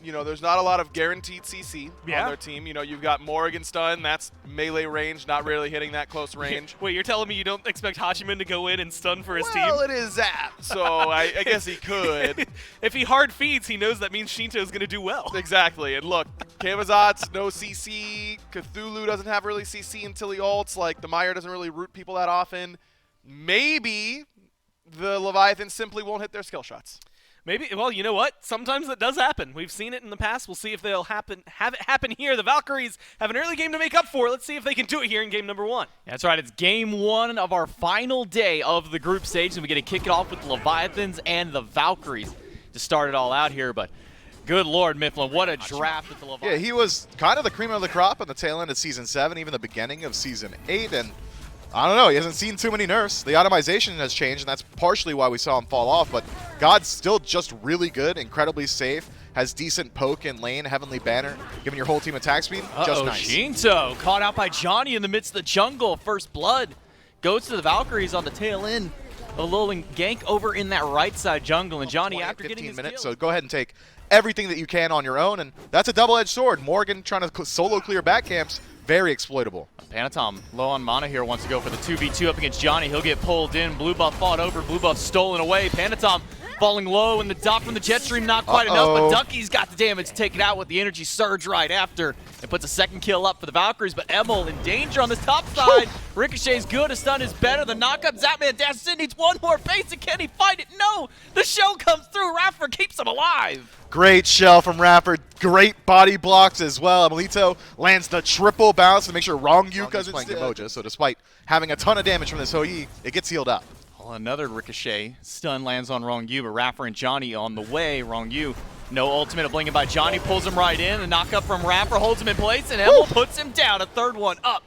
you know, there's not a lot of guaranteed CC on their team. You know, you've got Morrigan stun, that's melee range, not really hitting that close range. Wait, you're telling me you don't expect Hachiman to go in and stun for his team? Well, it is Zap, so I guess he could. If he hard feeds, he knows that means Shinto is going to do well. Exactly, and look, Camazotz, no CC. Cthulhu doesn't have really CC until he ults. Like, the Meyer doesn't really root people that often. Maybe the Leviathans simply won't hit their skill shots. Maybe. Well, you know what? Sometimes that does happen. We've seen it in the past. We'll see if they'll have it happen here. The Valkyries have an early game to make up for. Let's see if they can do it here in game number 1. That's right. It's game 1 of our final day of the group stage, and we're going to kick it off with the Leviathans and the Valkyries to start it all out here. But good Lord, Mifflin, what a draft with the Leviathans. Yeah, he was kind of the cream of the crop on the tail end of Season 7, even the beginning of Season 8, and I don't know, he hasn't seen too many nerfs. The itemization has changed, and that's partially why we saw him fall off, but God's still just really good, incredibly safe, has decent poke in lane, Heavenly Banner, giving your whole team attack speed, just nice. Shinto caught out by Johnny in the midst of the jungle. First blood goes to the Valkyries on the tail end. A little gank over in that right side jungle, and Johnny, after getting his minutes, kill. so go ahead and take everything that you can on your own, and that's a double-edged sword. Morgan trying to solo clear back camps, very exploitable. Panatom low on mana here, wants to go for the 2v2 up against Johnny. He'll get pulled in. Blue buff fought over. Blue buff stolen away. Panatom falling low, and the dot from the jet stream not quite enough, but Ducky's got the damage taken out with the energy surge right after. It puts a second kill up for the Valkyries, but Emil in danger on this top side. Ricochet's good. A stun is better. The knockup. Zapman dashes in. Needs one more basic. Can he fight it? No! The shell comes through. Raffer keeps him alive. Great shell from Rafford. Great body blocks as well. Amelito lands the triple bounce to make sure Rongyu doesn't playing Gemoja. So despite having a ton of damage from this Hoi, it gets healed up. Well, another Ricochet stun lands on Rongyu, but Raffer and Johnny on the way. Rongyu, no ultimate, a blinking by Johnny, pulls him right in. The knockup from Raffer holds him in place, and Emil puts him down. A third one up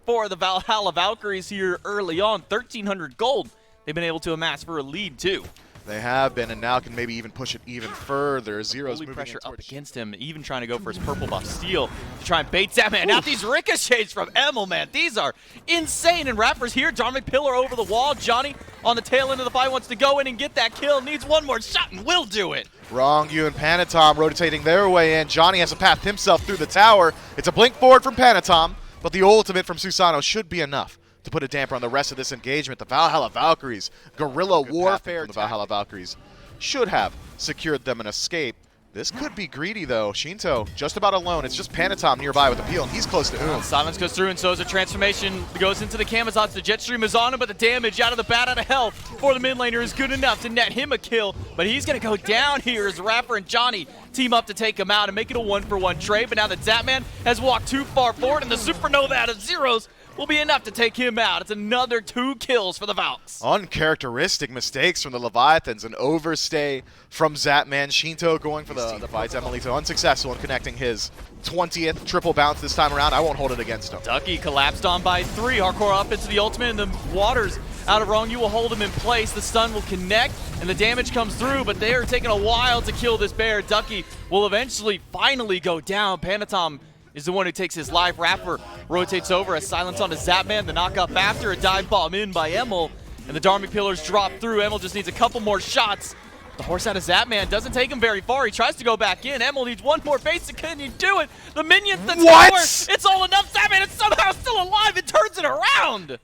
for the Valhalla Valkyries here early on. 1,300 gold they've been able to amass for a lead, too. They have been, and now can maybe even push it even further. Zero's Holy moving pressure up towards against him, even trying to go for his purple buff steal to try and bait that man. Now these ricochets from Emil, man, these are insane. And Raffer's here, Dominic Pillar over the wall. Johnny on the tail end of the fight wants to go in and get that kill. Needs one more shot and will do it. Rongyu and Panatom rotating their way in. Johnny has to path himself through the tower. It's a blink forward from Panatom, but the ultimate from Susano should be enough to put a damper on the rest of this engagement. The Valhalla Valkyries, guerrilla warfare from the Valhalla Valkyries, should have secured them an escape. This could be greedy, though. Shinto just about alone. It's just Panatom nearby with the peel, and he's close to Oom. Silence goes through, and so is a transformation. Goes into the Camazotz. The jet stream is on him, but the damage out of the bat, out of health for the mid laner is good enough to net him a kill. But he's going to go down here as Raffer and Johnny team up to take him out and make it a 1-for-1 trade. But now that Zapman has walked too far forward, and the supernova out of zeros will be enough to take him out. It's another 2 kills for the Valks. Uncharacteristic mistakes from the Leviathans. An overstay from Zapman. Shinto going for the fights. Amelito unsuccessful in connecting his 20th triple bounce this time around. I won't hold it against him. Ducky collapsed on by 3. Hardcore up into the ultimate, and the waters out of Rongyu will hold him in place. The stun will connect, and the damage comes through, but they are taking a while to kill this bear. Ducky will eventually finally go down. Panatom is the one who takes his life. Raffer rotates over, a silence on to Zapman. The knock up after, a dive bomb in by Emil, and the Dharmic Pillars drop through. Emil just needs a couple more shots. The horse out of Zapman doesn't take him very far. He tries to go back in. Emil needs one more basic. Can you do it? The minions, the tower. It's all enough. Zapman is somehow still alive. It turns it around.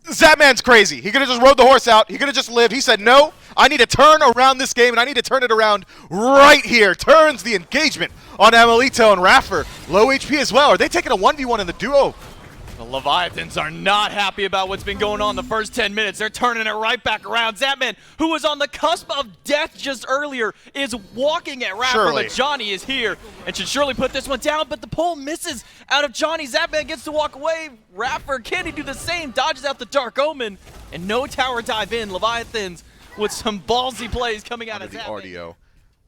Zapman's crazy. He could have just rode the horse out. He could have just lived. He said, no, I need to turn around this game, and I need to turn it around right here. Turns the engagement on Amelito and Raffer. Low HP as well. Are they taking a 1v1 in the duo? The Leviathans are not happy about what's been going on the first 10 minutes. They're turning it right back around. Zapman, who was on the cusp of death just earlier, is walking at Raffer, but Johnny is here and should surely put this one down, but the pull misses out of Johnny. Zapman gets to walk away. Raffer, can he do the same? Dodges out the Dark Omen, and no tower dive in. Leviathans with some ballsy plays coming out of Zapman. The RDO.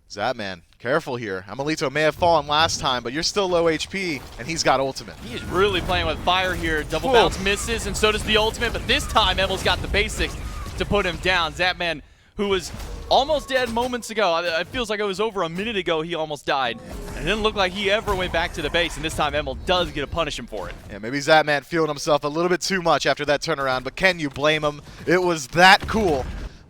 Zapman, careful here. Amelito may have fallen last time, but you're still low HP, and he's got ultimate. He is really playing with fire here. Double bounce misses, and so does the ultimate, but this time Emil's got the basics to put him down. Zapman, who was almost dead moments ago. It feels like it was over a minute ago he almost died. And it didn't look like he ever went back to the base, and this time Emil does get to punish him for it. Yeah, maybe Zapman feeling himself a little bit too much after that turnaround, but can you blame him? It was that cool.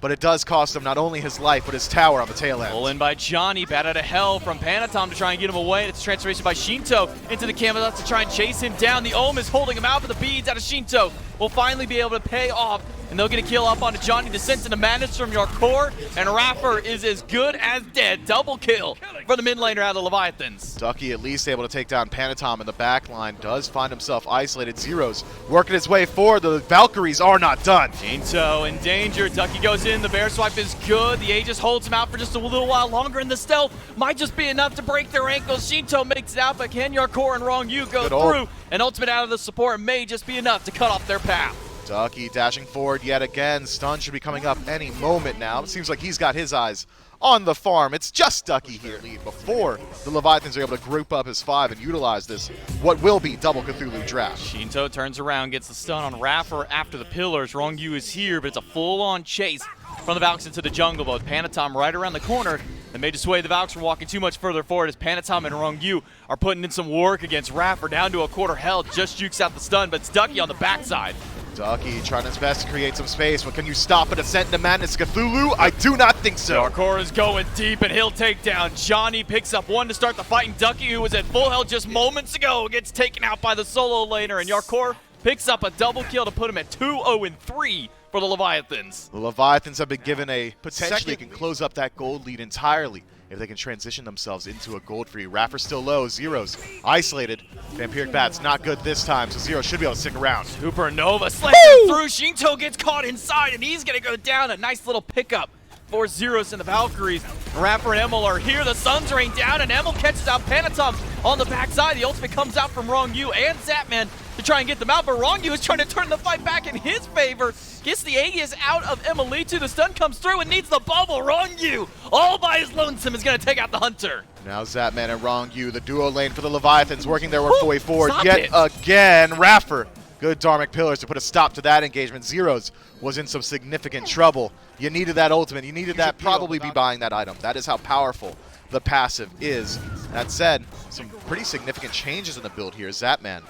but it does cost him not only his life, but his tower on the tail end. Pull in by Johnny, bat out of hell from Panatom to try and get him away. It's a transformation by Shinto into the Camelot to try and chase him down. The Ohm is holding him out, but the beads out of Shinto will finally be able to pay off. And they'll get a kill up onto Johnny. Descent into madness from your core, and Raffer is as good as dead. Double kill for the mid laner out of the Leviathans. Ducky at least able to take down Panatom in the back line. Does find himself isolated. Zeros working his way forward. The Valkyries are not done. Shinto in danger. Ducky goes in. The bear swipe is good. The Aegis holds him out for just a little while longer, and the stealth might just be enough to break their ankles. Shinto makes it out, but can Yarkor and Wrong Yu go through? An ultimate out of the support may just be enough to cut off their path. Ducky dashing forward yet again. Stun should be coming up any moment now. It seems like he's got his eyes on the farm. It's just Ducky here lead before the Leviathans are able to group up his 5 and utilize this, what will be double Cthulhu draft. Shinto turns around, gets the stun on Raffer after the pillars. Wrong Yu is here, but it's a full-on chase from the Valks into the jungle. But with Panatom right around the corner, that may dissuade the Valks from walking too much further forward as Panatom and Wrong Yu are putting in some work against Raffer. Down to a quarter health, just jukes out the stun, but it's Ducky on the backside. Ducky trying his best to create some space, but can you stop a descent into madness Cthulhu? I do not think so. Yarkor is going deep, and he'll take down Johnny. Picks up one to start the fight, and Ducky, who was at full health just moments ago, gets taken out by the solo laner, and Yarkor picks up a double kill to put him at 2-0-3 for the Leviathans. The Leviathans have been given a potentially can close up that gold lead entirely if they can transition themselves into a gold free. Raffer still low, Zero's isolated. Vampiric Bat's not good this time, so Zero should be able to stick around. Supernova slams him through. Shinto gets caught inside, and he's going to go down. A nice little pickup for Zeros and the Valkyries. Raffer and Emil are here. The Suns rain down, and Emil catches out Panatom on the backside. The ultimate comes out from Wrong Yu and Zapman to try and get them out, but Wrong Yu is trying to turn the fight back in his favor. Gets the Aegis out of Emilitu. The stun comes through and needs the bubble. Wrong Yu, all by his lonesome, is going to take out the Hunter. Now Zapman and Wrong Yu, the duo lane for the Leviathans, working their way forward Stop yet it. again. Raffer, good Dharmic Pillars to put a stop to that engagement. Zeros was in some significant trouble. You needed that ultimate. You needed that, probably be buying that item. That is how powerful the passive is. That said, some pretty significant changes in the build here. Zapman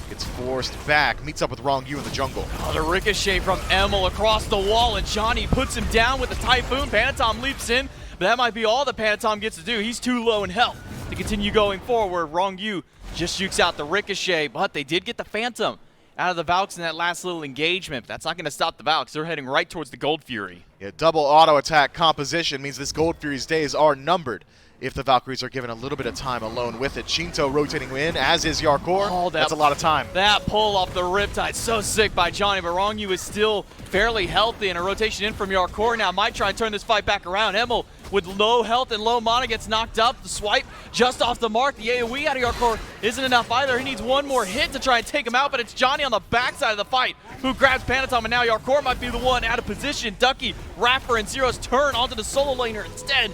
gets forced back, meets up with Wrong Yu in the jungle. Oh, the ricochet from Emil across the wall, and Johnny puts him down with the Typhoon. Panatom leaps in, but that might be all that Panatom gets to do. He's too low in health to continue going forward. Wrong Yu just shoots out the ricochet, but they did get the Phantom out of the Valks in that last little engagement. But that's not going to stop the Valks. They're heading right towards the Gold Fury. Yeah, double auto attack composition means this Gold Fury's days are numbered if the Valkyries are given a little bit of time alone with it. Shinto rotating in, as is Yarkor. Oh, that's a lot of time. That pull off the Riptide, so sick by Johnny, but Wrong Yu is still fairly healthy, and a rotation in from Yarkor now might try and turn this fight back around. Emil with low health and low mana gets knocked up. The swipe just off the mark. The AoE out of Yarkor isn't enough either. He needs one more hit to try and take him out, but it's Johnny on the backside of the fight who grabs Panatom, and now Yarkor might be the one out of position. Ducky, Raffer, and Zero's turn onto the solo laner instead.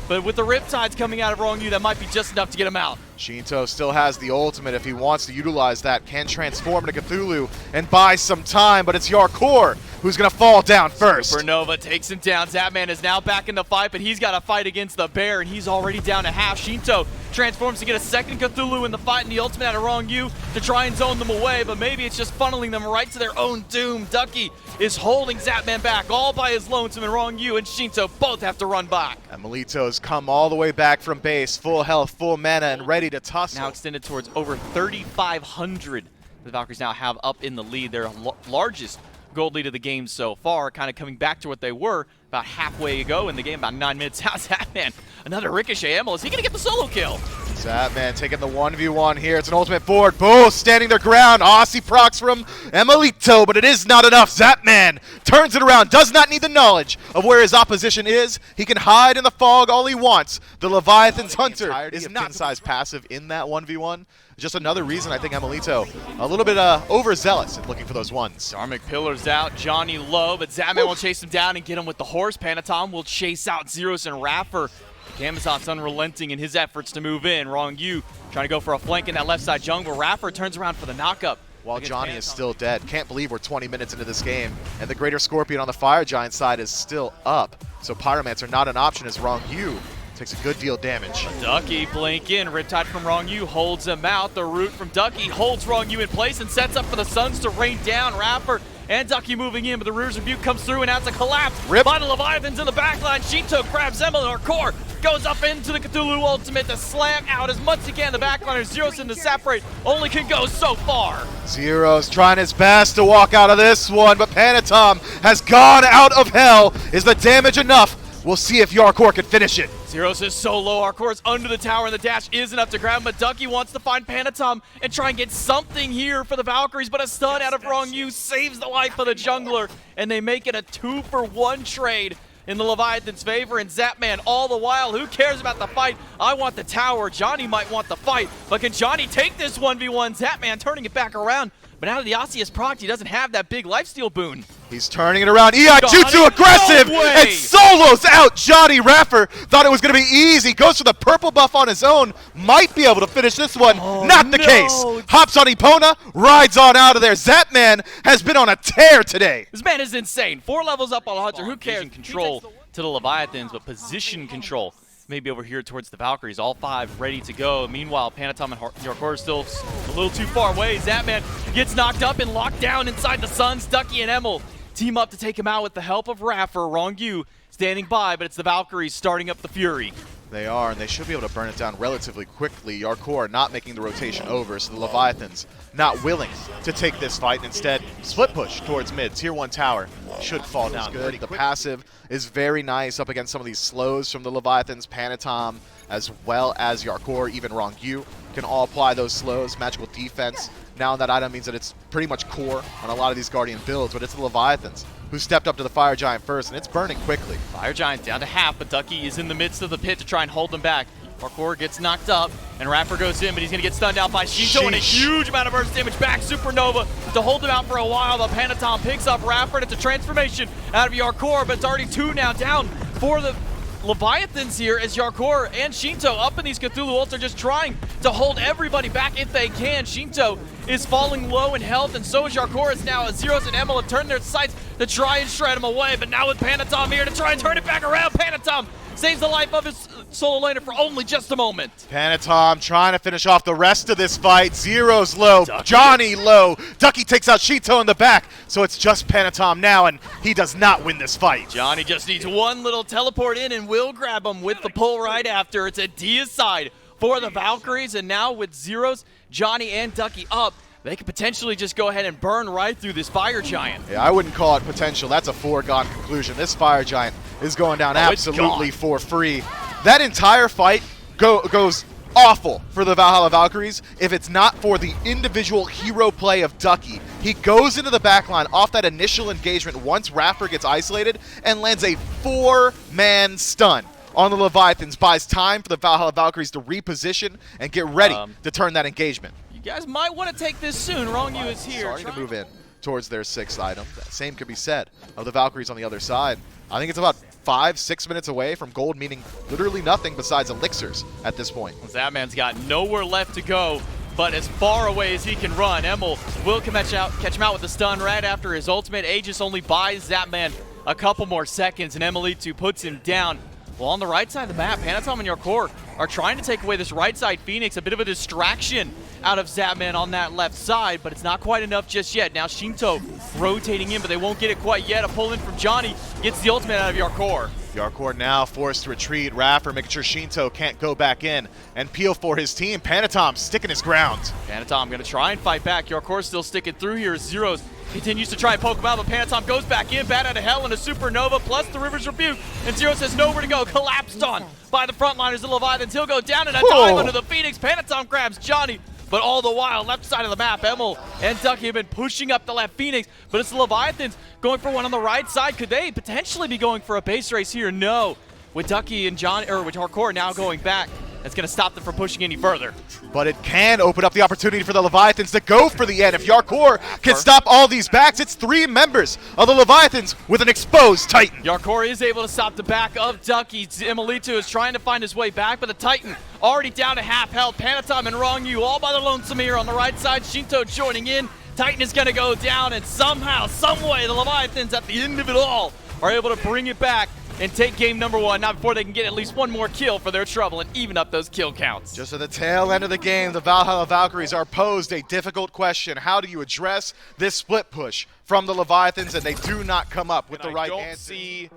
But with the Riptides coming out of Wrong Yu, that might be just enough to get him out. Shinto still has the ultimate if he wants to utilize that. Can transform into Cthulhu and buy some time, but it's Yarkor who's going to fall down first. Supernova takes him down. Zapman is now back in the fight, but he's got to fight against the bear, and he's already down to half. Shinto transforms to get a second Cthulhu in the fight, and the ultimate out of Wrong Yu to try and zone them away, but maybe it's just funneling them right to their own doom. Ducky is holding Zapman back all by his lonesome, and Wrong Yu and Shinto both have to run back. And Melito's come all the way back from base, full health, full mana, and ready to tussle. Now extended towards over 3,500. The Valkyries now have up in the lead, their largest gold lead of the game so far, kind of coming back to what they were about halfway ago in the game, about 9 minutes. How's that, man? Another ricochet. Emil, is he going to get the solo kill? Zapman taking the 1v1 here. It's an ultimate forward. Both standing their ground. Aussie procs from Emilito, but it is not enough. Zapman turns it around. Does not need the knowledge of where his opposition is. He can hide in the fog all he wants. The Leviathan's Hunter is not size passive in that 1v1. Just another reason I think Emilito a little bit overzealous in looking for those ones. Dharmic Pillars out, Johnny low, but Zapman will chase him down and get him with the horse. Panatom will chase out Zeros and Raffer. Camazot's unrelenting in his efforts to move in. Wrong Yu trying to go for a flank in that left side jungle. Raffer turns around for the knockup. While Johnny is still dead. Can't believe we're 20 minutes into this game, and the Greater Scorpion on the Fire Giant side is still up. So Pyromancer not an option as Wrong Yu takes a good deal of damage. Ducky blink in, Riptide from Wrong Yu holds him out. The root from Ducky holds Wrong Yu in place and sets up for the Suns to rain down. Raffer and Ducky moving in, but the Rear's Rebuke comes through and that's a collapse Rip. by the Leviathans in the backline. Shinto grabs Emily, our core, goes up into the Cthulhu ultimate to slam out as much as he can. The backliner zeroes in to separate, only can go so far. Zero's trying his best to walk out of this one, but Panatom has gone out of hell. Is the damage enough? We'll see if Yarkor can finish it. Zeros is so low, Arcor's under the tower, and the dash is enough to grab him, but Ducky wants to find Panatom and try and get something here for the Valkyries, but a stun out of Wrong U saves the life of the jungler, and they make it a 2-for-1 trade in the Leviathan's favor, and Zapman all the while, who cares about the fight? I want the tower. Johnny might want the fight, but can Johnny take this 1v1? Zapman turning it back around, but out of the Osseous proc, he doesn't have that big lifesteal boon. He's turning it around. EI Jutsu aggressive no way. and solos out Johnny Raffer. Thought it was going to be easy. Goes for the purple buff on his own. Might be able to finish this one. Not the case. Hops on Epona, rides on out of there. Zapman has been on a tear today. This man is insane. 4 levels up on Hunter. Who cares? Control to the Leviathans, but position control maybe over here towards the Valkyries. All 5 ready to go. Meanwhile, Panatom and Yarkor are still a little too far away. Zapman gets knocked up and locked down inside the Suns. Ducky and Emil team up to take him out with the help of Raffer. Wrong U standing by, but it's the Valkyries starting up the Fury. They are, and they should be able to burn it down relatively quickly. Yarkor not making the rotation over, so the Leviathans not willing to take this fight, and instead split push towards mid. Tier 1 tower should fall down pretty quick. The passive is very nice up against some of these slows from the Leviathans. Panatom, as well as Yarkor, even Wrong U, can all apply those slows. Magical defense. Now that item means that it's pretty much core on a lot of these Guardian builds, but it's the Leviathans who stepped up to the Fire Giant first, and it's burning quickly. Fire Giant down to half, but Ducky is in the midst of the pit to try and hold them back. Parkour gets knocked up, and Raffer goes in, but he's going to get stunned out by Shinto, and a huge amount of burst damage back. Supernova to hold him out for a while. The Panatom picks up Raffer, and it's a transformation out of Yarkor, but it's already 2 now down for the Leviathans here, as Yarkor and Shinto up in these Cthulhu ults are just trying to hold everybody back if they can. Shinto is falling low in health, and so is Yarkor. It's now Zeros and Emil have turned their sights to try and shred him away, but now with Panatom here to try and turn it back around. Panatom saves the life of his solo laner for only just a moment. Panatom trying to finish off the rest of this fight. Zero's low, Johnny low. Ducky takes out Shinto in the back, so it's just Panatom now, and he does not win this fight. Johnny just needs one little teleport in, and will grab him with the pull right after. It's a deicide for the Valkyries, and now with Zeros, Johnny, and Ducky up, they could potentially just go ahead and burn right through this Fire Giant. Yeah, I wouldn't call it potential. That's a foregone conclusion. This Fire Giant is going down absolutely for free. That entire fight goes awful for the Valhalla Valkyries if it's not for the individual hero play of Ducky. He goes into the backline off that initial engagement once Raffer gets isolated and lands a 4-man stun on the Leviathans, buys time for the Valhalla Valkyries to reposition and get ready to turn that engagement. You guys might want to take this soon. Wrong U is here. Starting to move in towards their 6th item. That same could be said of the Valkyries on the other side. I think it's about 5-6 minutes away from gold, meaning literally nothing besides elixirs at this point. Zapman's got nowhere left to go, but as far away as he can run. Emil will catch him out with the stun right after his ultimate. Aegis only buys Zapman a couple more seconds, and Emilitu puts him down. Well, on the right side of the map, Panatom and Yarkor are trying to take away this right side Phoenix, a bit of a distraction out of Zapman on that left side, but it's not quite enough just yet. Now Shinto rotating in, but they won't get it quite yet. A pull in from Johnny gets the ultimate out of Yarkor. Yarkor now forced to retreat. Raffer making sure Shinto can't go back in and peel for his team. Panatom sticking his ground. Panatom going to try and fight back. Yarkor still sticking through here. Zeros continues to try and poke him out, but Panatom goes back in, bat out of hell, and a Supernova plus the River's Rebuke. And Zeros has nowhere to go. Collapsed on by the frontliners, the Leviathans. He'll go down in a dive under the Phoenix. Panatom grabs Johnny. But all the while, left side of the map, Emil and Ducky have been pushing up the left Phoenix, but it's the Leviathans going for one on the right side. Could they potentially be going for a base race here? No. With Ducky and Johnny, or with Hardcore now going back, that's going to stop them from pushing any further. But it can open up the opportunity for the Leviathans to go for the end. If Yarkor can stop all these backs, it's 3 members of the Leviathans with an exposed Titan. Yarkor is able to stop the back of Ducky. Emilitu is trying to find his way back, but the Titan already down to half health. Panatom and Wrong U all by the lonesome here on the right side. Shinto joining in. Titan is going to go down, and somehow, some way, the Leviathans at the end of it all are able to bring it back and take game number 1, not before they can get at least one more kill for their trouble and even up those kill counts. Just at the tail end of the game, the Valhalla Valkyries are posed a difficult question. How do you address this split push from the Leviathans? And they do not come up with the right I don't answer. see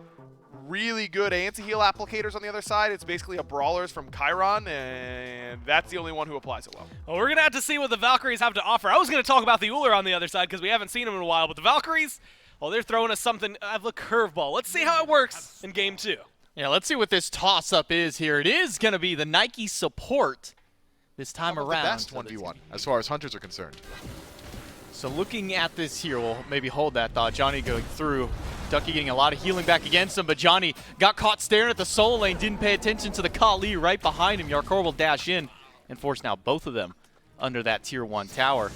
really good anti-heal applicators on the other side. It's basically a Brawlers from Chiron, and that's the only one who applies it well. Well, we're going to have to see what the Valkyries have to offer. I was going to talk about the Uller on the other side because we haven't seen him in a while, but the Valkyries, well, they're throwing us something of a curveball. Let's see how it works in game 2. Yeah, let's see what this toss-up is here. It is going to be the Nike support this time Some of around. the best 1v1 as far as hunters are concerned. So looking at this here, we'll maybe hold that thought. Johnny going through. Ducky getting a lot of healing back against him, but Johnny got caught staring at the solo lane, didn't pay attention to the Kali right behind him. Yarkor will dash in and force now both of them under that tier 1 tower.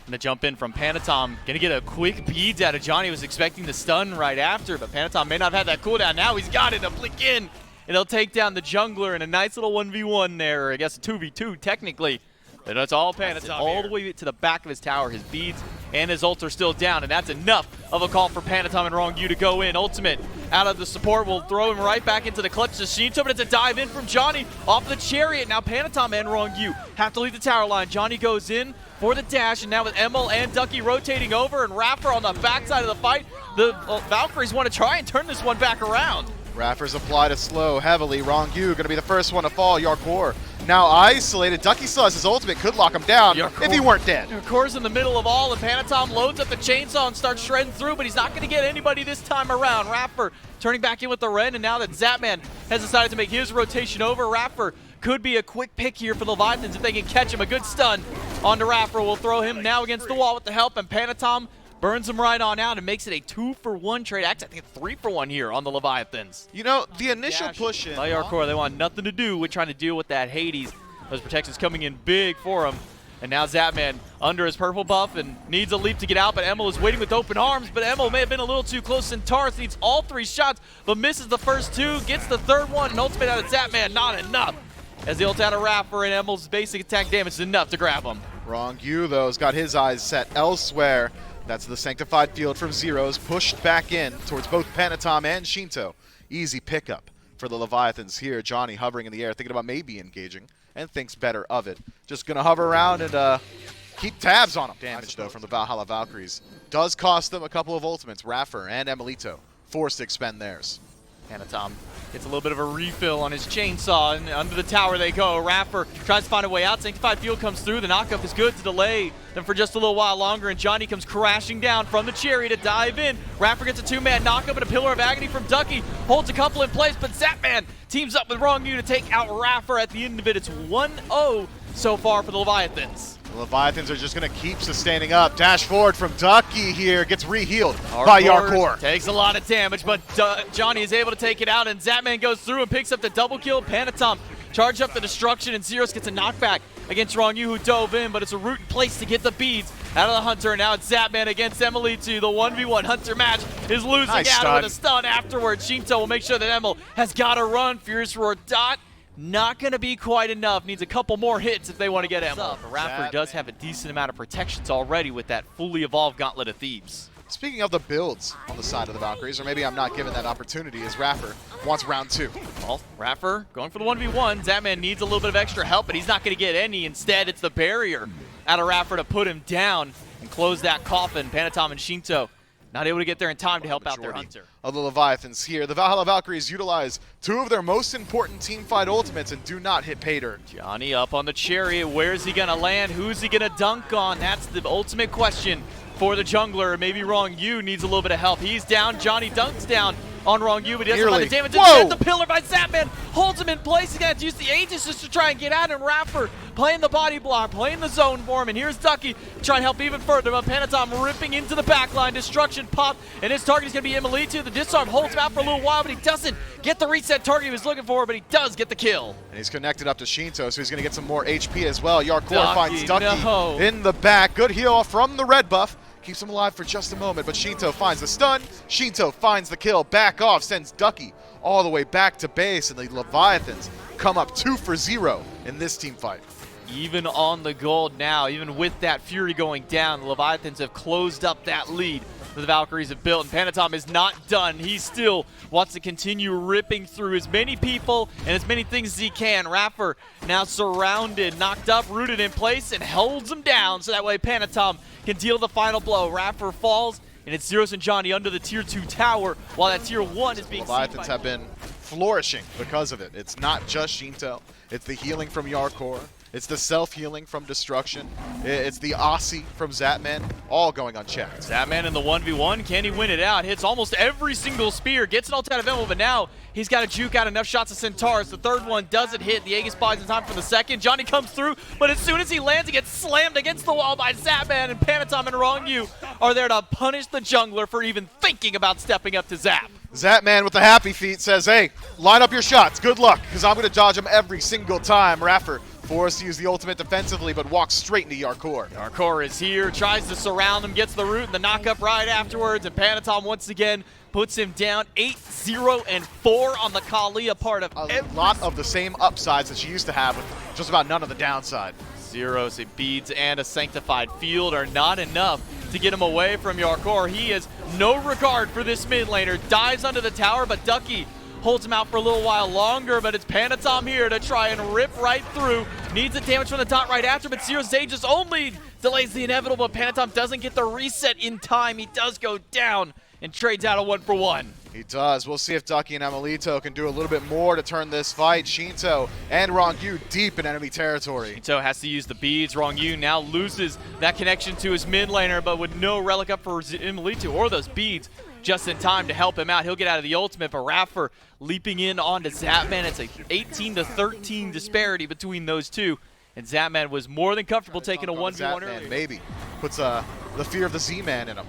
And the jump in from Panatom, gonna get a quick beads out of Johnny. Was expecting the stun right after, but Panatom may not have had that cooldown. Now he's got it, a blink in, and he'll take down the jungler in a nice little 1v1 there, or I guess a 2v2 technically. But it's all Panatom all the way to the back of his tower. His beads and his ult are still down, and that's enough of a call for Panatom and Rongyu to go in. Ultimate out of the support will throw him right back into the clutch to Shinto, but it's a dive in from Johnny off the chariot. Now Panatom and Rongyu have to leave the tower line. Johnny goes in for the dash, and now with Emil and Ducky rotating over and Raffer on the backside of the fight, the Valkyries want to try and turn this one back around. Raffer's applied a slow heavily. Rongyu going to be the first one to fall. Yarkor now isolated. Ducky still has his ultimate, could lock him down if he weren't dead. Yarkor's in the middle of all, and Panatom loads up the chainsaw and starts shredding through, but he's not going to get anybody this time around. Raffer turning back in with the Ren, and now that Zapman has decided to make his rotation over, Raffer could be a quick pick here for the Leviathans if they can catch him. A good stun onto Raffer will throw him now against the wall with the help, and Panatom burns him right on out and makes it a 2-for-1 trade. Actually, I think a 3-for-1 here on the Leviathans. You know, the initial push in. By Yarkor, they want nothing to do with trying to deal with that Hades. Those protections coming in big for him. And now Zapman under his purple buff and needs a leap to get out, but Emil is waiting with open arms, but Emil may have been a little too close, and Taurus needs all 3 shots, but misses the first 2, gets the 3rd one, and ultimate out of Zapman, not enough. As the ult out of Raffer, and Emil's basic attack damage is enough to grab him. Rongyu, though, has got his eyes set elsewhere. That's the Sanctified Field from Zeros, pushed back in towards both Panatom and Shinto. Easy pickup for the Leviathans here. Johnny hovering in the air, thinking about maybe engaging, and thinks better of it. Just going to hover around and keep tabs on him. Damage, though, from the Valhalla Valkyries. Does cost them a couple of ultimates. Raffer and Emilito forced to expend theirs. Panatom gets a little bit of a refill on his chainsaw, and under the tower they go. Raffer tries to find a way out. Sanctified Field comes through. The knockup is good to delay them for just a little while longer, and Johnny comes crashing down from the chariot to dive in. Raffer gets a 2-man knockup and a Pillar of Agony from Ducky. Holds a couple in place, but Zapman teams up with Rongyu to take out Raffer at the end of it. It's 1-0 so far for the Leviathans. The Leviathans are just going to keep sustaining up. Dash forward from Ducky here. Gets re-healed by Yarkor. Takes a lot of damage, but Johnny is able to take it out, and Zapman goes through and picks up the double kill. Panatom charge up the destruction, and Zeros gets a knockback against Rongyu, who dove in, but it's a root in place to get the beads out of the Hunter. And now it's Zapman against Emilito. The 1v1 Hunter match is losing out with a stun afterwards. Shinto will make sure that Emil has got to run. Furious Roar dot. Not going to be quite enough. Needs a couple more hits if they want to get Emil. Raffer does have a decent amount of protections already with that fully evolved Gauntlet of Thebes. Speaking of the builds on the side of the Valkyries, or maybe I'm not given that opportunity, as Raffer wants round 2. Well, Raffer going for the 1v1. Zapman needs a little bit of extra help, but he's not going to get any. Instead, it's the barrier out of Raffer to put him down and close that coffin. Panatom and Shinto not able to get there in time to help out their Hunter. Of the Leviathans here. The Valhalla Valkyries utilize 2 of their most important teamfight ultimates and do not hit pay dirt. Johnny up on the chariot. Where's he going to land? Who's he going to dunk on? That's the ultimate question for the jungler. Maybe Rongyu needs a little bit of help. He's down. Johnny dunks down on Rongyu, but he doesn't find the damage. Instead, the pillar by Zapman holds him in place. He's going to have to use the Aegis just to try and get out, and Raffer playing the body block, playing the zone for him, and here's Ducky trying to help even further, but Panatom ripping into the backline. Destruction pop, and his target is going to be Emilito. The disarm holds him out for a little while, but he doesn't get the reset target he was looking for, but he does get the kill. And he's connected up to Shinto, so he's going to get some more HP as well. Yarkor finds Ducky in the back. Good heal from the red buff. Keeps him alive for just a moment, but Shinto finds the stun. Shinto finds the kill. Back off, sends Ducky all the way back to base, and the Leviathans come up 2-for-0 in this team fight. Even on the gold now, even with that Fury going down, the Leviathans have closed up that lead that the Valkyries have built, and Panatom is not done. He still wants to continue ripping through as many people and as many things as he can. Raffer now surrounded, knocked up, rooted in place, and holds him down so that way Panatom can deal the final blow. Raffer falls, and it's Zeros and Johnny under the Tier 2 tower, while that Tier 1 is being Leviathans have been flourishing because of it. It's not just Shinto. It's the healing from Yarkor. It's the self-healing from Destruction. It's the Aussie from Zapman, all going unchecked. Zapman in the 1v1, can he win it out? Hits almost every single spear, gets an ult out of Emil, but now he's got to juke out enough shots of Centaurus. The third one doesn't hit. The Aegis buys in time for the second. Johnny comes through, but as soon as he lands, he gets slammed against the wall by Zapman, and Panatom and Rongyu are there to punish the jungler for even thinking about stepping up to Zap. Zapman with the happy feet says, hey, line up your shots. Good luck, because I'm going to dodge them every single time. Raffer forced to use the ultimate defensively, but walks straight into Yarkor. Yarkor is here, tries to surround him, gets the root and the knock-up right afterwards, and Panatom once again puts him down 8-0 and 4 on the Kalia part of A lot of the same upsides that she used to have with just about none of the downside. Zeros, beads, and a sanctified field are not enough to get him away from Yarkor. He has no regard for this mid laner, dives under the tower, but Ducky holds him out for a little while longer, but it's Panatom here to try and rip right through. Needs the damage from the dot right after, but Zero's Aegis only delays the inevitable, but Panatom doesn't get the reset in time. He does go down and trades out a 1-for-1. He does. We'll see if Ducky and Amelito can do a little bit more to turn this fight. Shinto and Rongyu deep in enemy territory. Shinto has to use the beads. Rongyu now loses that connection to his mid laner, but with no relic up for Amelito or those beads, just in time to help him out. He'll get out of the ultimate, but Raffer leaping in onto Zapman. It's a 18-13 disparity between those two, and Zapman was more than comfortable taking a 1v1 earlier. Maybe puts the fear of the Z-Man in him.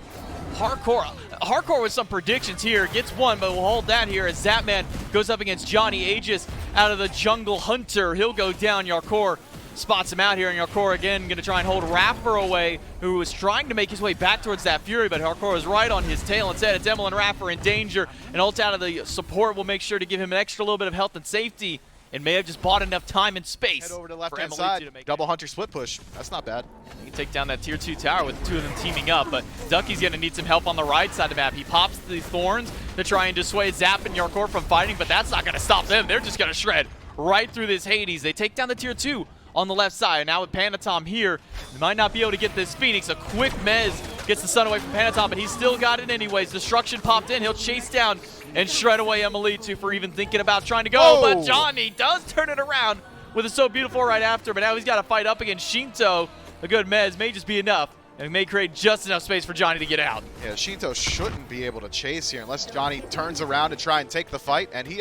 Hardcore with some predictions here. Gets one, but we'll hold that here as Zapman goes up against Johnny Aegis out of the Jungle Hunter. He'll go down. Yarkor spots him out here, and Yarkor again going to try and hold Raffer away, who was trying to make his way back towards that Fury, but Yarkor is right on his tail. Instead, it's Emil and Raffer in danger, and ult out of the support will make sure to give him an extra little bit of health and safety, and may have just bought enough time and space. Head over to the left-hand side, double Hunter split push. That's not bad. He can take down that Tier 2 tower with two of them teaming up, but Ducky's going to need some help on the right side of the map. He pops the Thorns to try and dissuade Zap and Yarkor from fighting, but that's not going to stop them. They're just going to shred right through this Hades. They take down the Tier 2 on the left side. Now with Panatom here, they might not be able to get this Phoenix. A quick Mez gets the stun away from Panatom, but he's still got it anyways. Destruction popped in. He'll chase down and shred away Amelito for even thinking about trying to go, but Johnny does turn it around with a So Beautiful right after, but now he's got to fight up against Shinto. A good Mez may just be enough, and it may create just enough space for Johnny to get out. Yeah, Shinto shouldn't be able to chase here unless Johnny turns around to try and take the fight, and he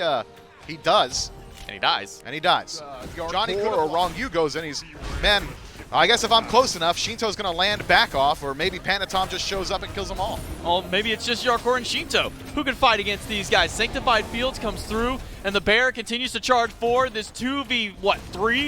does. And he dies. And he dies. Johnny could or Rongyu goes in. He's, man, I guess if I'm close enough, Shinto's going to land back off, or maybe Panatom just shows up and kills them all. Oh, maybe it's just Yarkor and Shinto who can fight against these guys. Sanctified Fields comes through, and the Bear continues to charge forward. This 2v,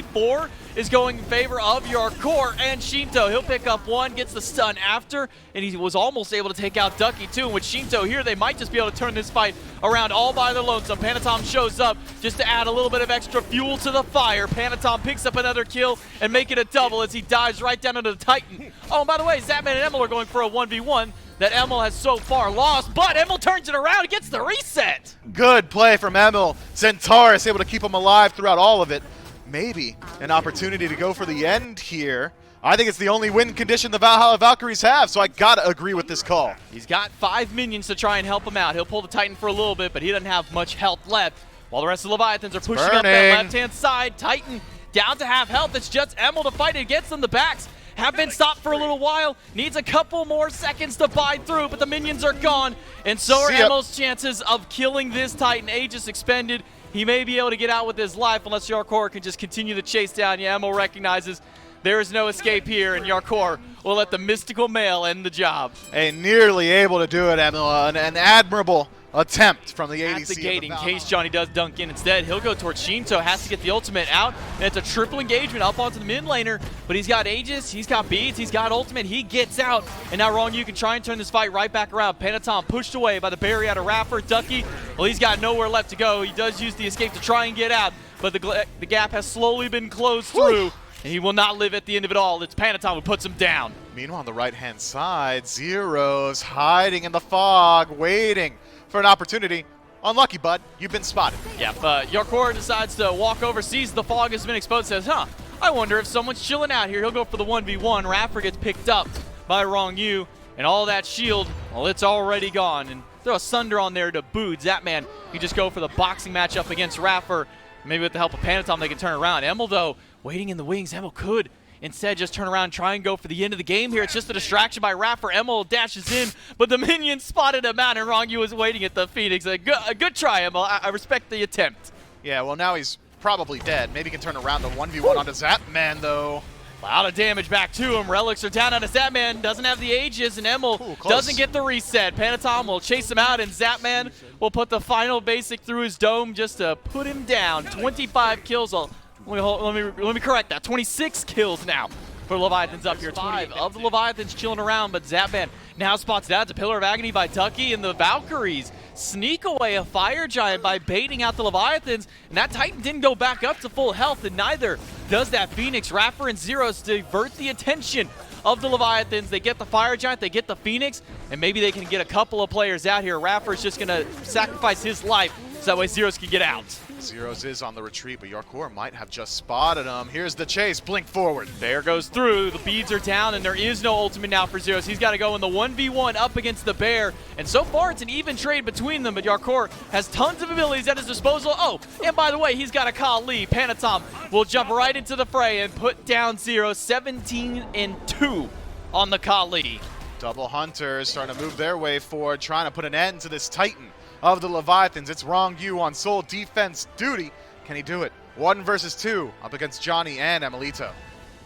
4 is going in favor of Yarkor and Shinto. He'll pick up one, gets the stun after, and he was almost able to take out Ducky too. And with Shinto here, they might just be able to turn this fight around all by their lonesome. Panatom shows up just to add a little bit of extra fuel to the fire. Panatom picks up another kill and make it a double as he dives right down into the Titan. Oh, and by the way, Zapman and Emil are going for a 1v1 that Emil has so far lost, but Emil turns it around and gets the reset. Good play from Emil. Centaurus able to keep him alive throughout all of it. Maybe an opportunity to go for the end here. I think it's the only win condition the Valhalla Valkyries have, so I gotta agree with this call. He's got 5 minions to try and help him out. He'll pull the Titan for a little bit, but he doesn't have much health left. While the rest of the Leviathans are pushing up that left-hand side. Titan down to half health. It's just Emil to fight against them. The backs have been stopped for a little while. Needs a couple more seconds to bide through, but the minions are gone. And so are Emil's chances of killing this Titan. Aegis expended. He may be able to get out with his life unless Yarkor can just continue to chase down. Yeah, Emil recognizes there is no escape here, and Yarkor will let the mystical male end the job. Nearly able to do it, Emil. An admirable attempt from the ADC. At the gate, in case Johnny does dunk in instead, he'll go towards Shinto, has to get the ultimate out, and it's a triple engagement up onto the mid laner, but he's got Aegis, he's got beads, he's got ultimate, he gets out, and now Rongyu can try and turn this fight right back around. Panatom pushed away by the berry out of Raffer. Ducky, well, he's got nowhere left to go. He does use the escape to try and get out, but the gap has slowly been closed through. and he will not live at the end of it all. It's Panatom who puts him down. Meanwhile, on the right-hand side, Zero's hiding in the fog, waiting for an opportunity. Unlucky, bud. You've been spotted. Yeah, Yarkor decides to walk over, sees the fog has been exposed, says, I wonder if someone's chilling out here. He'll go for the 1v1. Raffer gets picked up by Rongyu, and all that shield, well, it's already gone. And throw a Sunder on there to boot. Zapman, you just go for the boxing matchup against Raffer. Maybe with the help of Panatom, they can turn around. Emil, though, waiting in the wings. Emil could instead just turn around and try and go for the end of the game here. It's just a distraction by Raffer. Emil dashes in, but the minion spotted him out, and Rongyu was waiting at the Phoenix. A good try, Emil. I respect the attempt. Yeah, well, now he's probably dead. Maybe he can turn around the 1v1 onto Zapman, though. A lot of damage back to him. Relics are down on a Zapman. Doesn't have the Aegis, and Emil doesn't get the reset. Panatom will chase him out, and Zapman will put the final basic through his dome just to put him down. 25 kills. Let me correct that. 26 kills now for Leviathans up here. 5 of the Leviathans chilling around, but Zapman now spots that. It's a Pillar of Agony by Ducky, and the Valkyries sneak away a Fire Giant by baiting out the Leviathans, and that Titan didn't go back up to full health, and neither does that Phoenix. Raffer and Zeros divert the attention of the Leviathans. They get the Fire Giant, they get the Phoenix, and maybe they can get a couple of players out here. Raffer's just going to sacrifice his life so that way Zeros can get out. Zeros is on the retreat, but Yarkor might have just spotted him. Here's the chase. Blink forward. Bear goes through. The beads are down, and there is no ultimate now for Zeros. He's got to go in the 1v1 up against the Bear, and so far it's an even trade between them, but Yarkor has tons of abilities at his disposal. Oh, and by the way, he's got a Kali. Panatom will jump right into the fray and put down Zeros. 17-2 on the Kali. Double Hunters starting to move their way forward, trying to put an end to this Titan of the Leviathans. It's Rongyu on sole defense duty. Can he do it? 1 versus 2 up against Johnny and Emilito.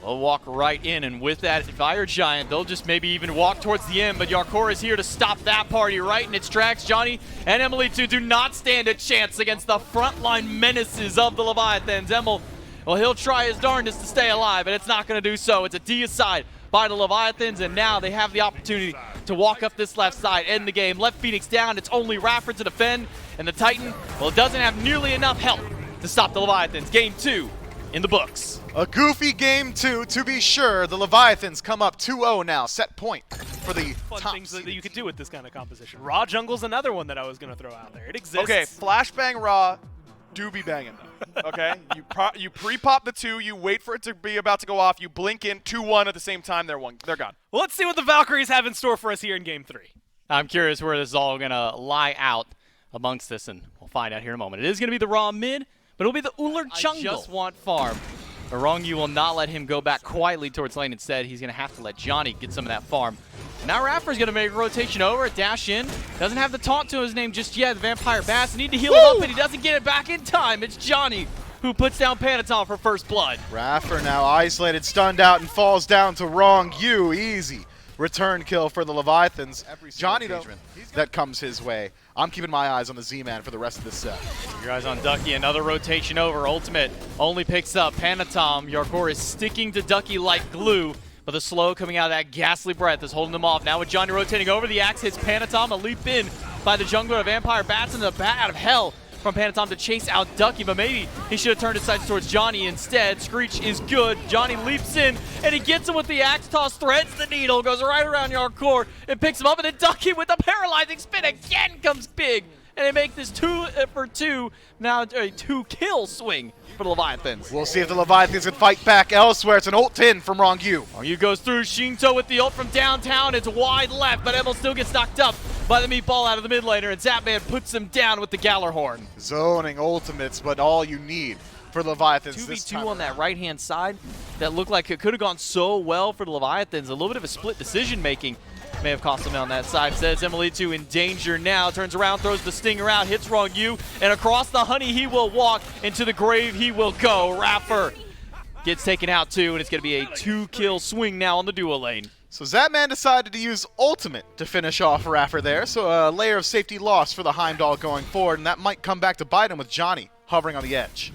They'll walk right in, and with that Fire Giant, they'll just maybe even walk towards the end, but Yarkor is here to stop that party right in its tracks. Johnny and Emilito do not stand a chance against the frontline menaces of the Leviathans. Emil, well, he'll try his darndest to stay alive, and it's not going to do so. It's a deicide by the Leviathans, and now they have the opportunity to walk up this left side, end the game. Left Phoenix down. It's only Raffer to defend, and the Titan, well, it doesn't have nearly enough health to stop the Leviathans. Game 2 in the books. A goofy game 2, to be sure. The Leviathans come up 2-0 now. Set point for the Fun top things that seeded you could team. do with this kind of composition. Raw Jungle's another one that I was going to throw out there. It exists. Okay, flashbang raw, do be banging though. Okay, you pre-pop the 2, you wait for it to be about to go off, you blink in 2-1 at the same time. They're gone. Well, let's see what the Valkyries have in store for us here in Game 3. I'm curious where this is all going to lie out amongst this, and we'll find out here in a moment. It is going to be the Raw mid, but it'll be the Uller Jungle. I just want farm. Rongyu will not let him go back quietly towards lane. Instead, he's going to have to let Johnny get some of that farm. And now Raffer's going to make a rotation over, dash in. Doesn't have the taunt to his name just yet. The Vampire Bass need to heal him up, and he doesn't get it back in time. It's Johnny who puts down Panatom for first blood. Raffer now isolated, stunned out, and falls down to Rongyu. Easy return kill for the Leviathans. Johnny, though, that comes his way. I'm keeping my eyes on the Z-Man for the rest of this set. Your eyes on Ducky. Another rotation over. Ultimate only picks up Panatom. Yarkor is sticking to Ducky like glue, but the slow coming out of that ghastly breath is holding him off. Now with Johnny rotating over, the axe hits Panatom. A leap in by the jungler. Vampire Bats in the bat out of hell from Panatom to chase out Ducky, but maybe he should have turned his sights towards Johnny instead. Screech is good. Johnny leaps in, and he gets him with the axe toss, threads the needle, goes right around Yarkor, and picks him up, and then Ducky with the paralyzing spin again comes big, and they make this 2 for 2, now a 2-kill swing for the Leviathans. We'll see if the Leviathans can fight back elsewhere. It's an ult 10 from Rongyu. Rongyu goes through. Shinto with the ult from downtown. It's wide left, but Emil still gets knocked up by the meatball out of the mid laner, and Zapman puts him down with the Gallarhorn. Zoning ultimates, but all you need for Leviathans this 2v2 time on that right-hand side that looked like it could have gone so well for the Leviathans. A little bit of a split decision-making may have cost them on that side. Says Emilito in danger now. Turns around, throws the stinger out, hits Rongyu, and across the honey he will walk. Into the grave he will go. Raffer gets taken out too, and it's going to be a 2-kill swing now on the duo lane. So Zapman decided to use ultimate to finish off Raffer there, so a layer of safety lost for the Heimdall going forward, and that might come back to bite him with Johnny hovering on the edge.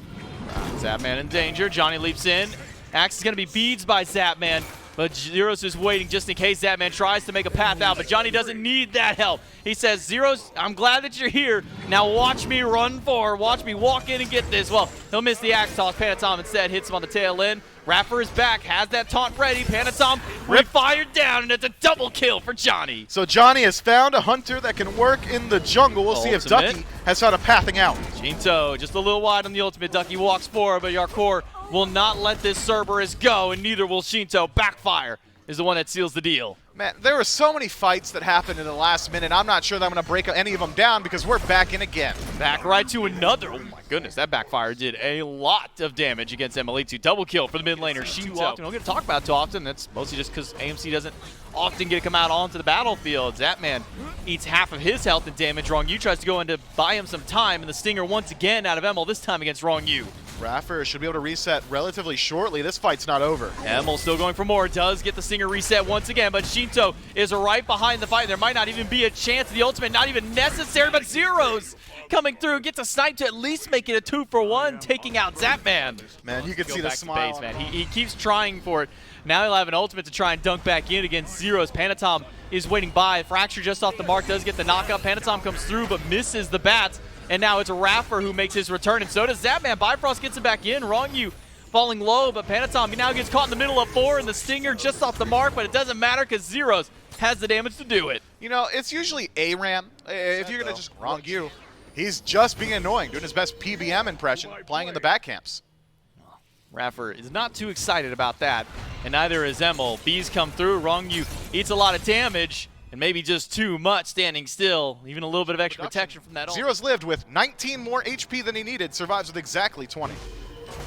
Zapman in danger. Johnny leaps in. Axe is going to be beads by Zapman, but Zeros is waiting just in case that man tries to make a path out, but Johnny doesn't need that help. He says, Zeros, I'm glad that you're here. Now watch me run forward. Watch me walk in and get this. Well, he'll miss the axe toss. Panatom instead hits him on the tail end. Rapper is back, has that taunt ready. Panatom fired down, and it's a double kill for Johnny. So Johnny has found a hunter that can work in the jungle. We'll see if Ducky has found a pathing out. Shinto just a little wide on the ultimate. Ducky walks forward, but Yarkor will not let this Cerberus go, and neither will Shinto. Backfire is the one that seals the deal. Man, there were so many fights that happened in the last minute. I'm not sure that I'm going to break any of them down because we're back in again. Back right to another. Oh my goodness, that backfire did a lot of damage against MLE2. Double kill for the mid laner, Shinto. We don't get to talk about it too often. That's mostly just because AMC doesn't often get to come out onto the battlefield. Zatman eats half of his health and damage. Wrong U tries to go in to buy him some time, and the Stinger once again out of Emil, this time against Wrong U. Raffer should be able to reset relatively shortly. This fight's not over. Emil still going for more. Does get the Stinger reset once again, but Shinto is right behind the fight. There might not even be a chance of the ultimate, not even necessary, but Zeros coming through, gets a snipe to at least make it a 2-for-1, taking out Zapman. Man, you can see the smile. Base, man. He keeps trying for it. Now he'll have an ultimate to try and dunk back in against Zeros. Panatom is waiting by. Fracture just off the mark, does get the knockup. Panatom comes through, but misses the bats. And now it's Raffer who makes his return, and so does Zapman. Bifrost gets him back in. Wrong U falling low, but Panatom now gets caught in the middle of 4, and the Stinger just off the mark, but it doesn't matter because Zeros has the damage to do it. You know, it's usually ARAM. If you're going to just Wrong U, he's just being annoying, doing his best PBM impression, playing in the back camps. Raffer is not too excited about that, and neither is Emil. Bees come through. Wrong U eats a lot of damage, and maybe just too much standing still. Even a little bit of extra protection from that ult. Zeros lived with 19 more HP than he needed, survives with exactly 20.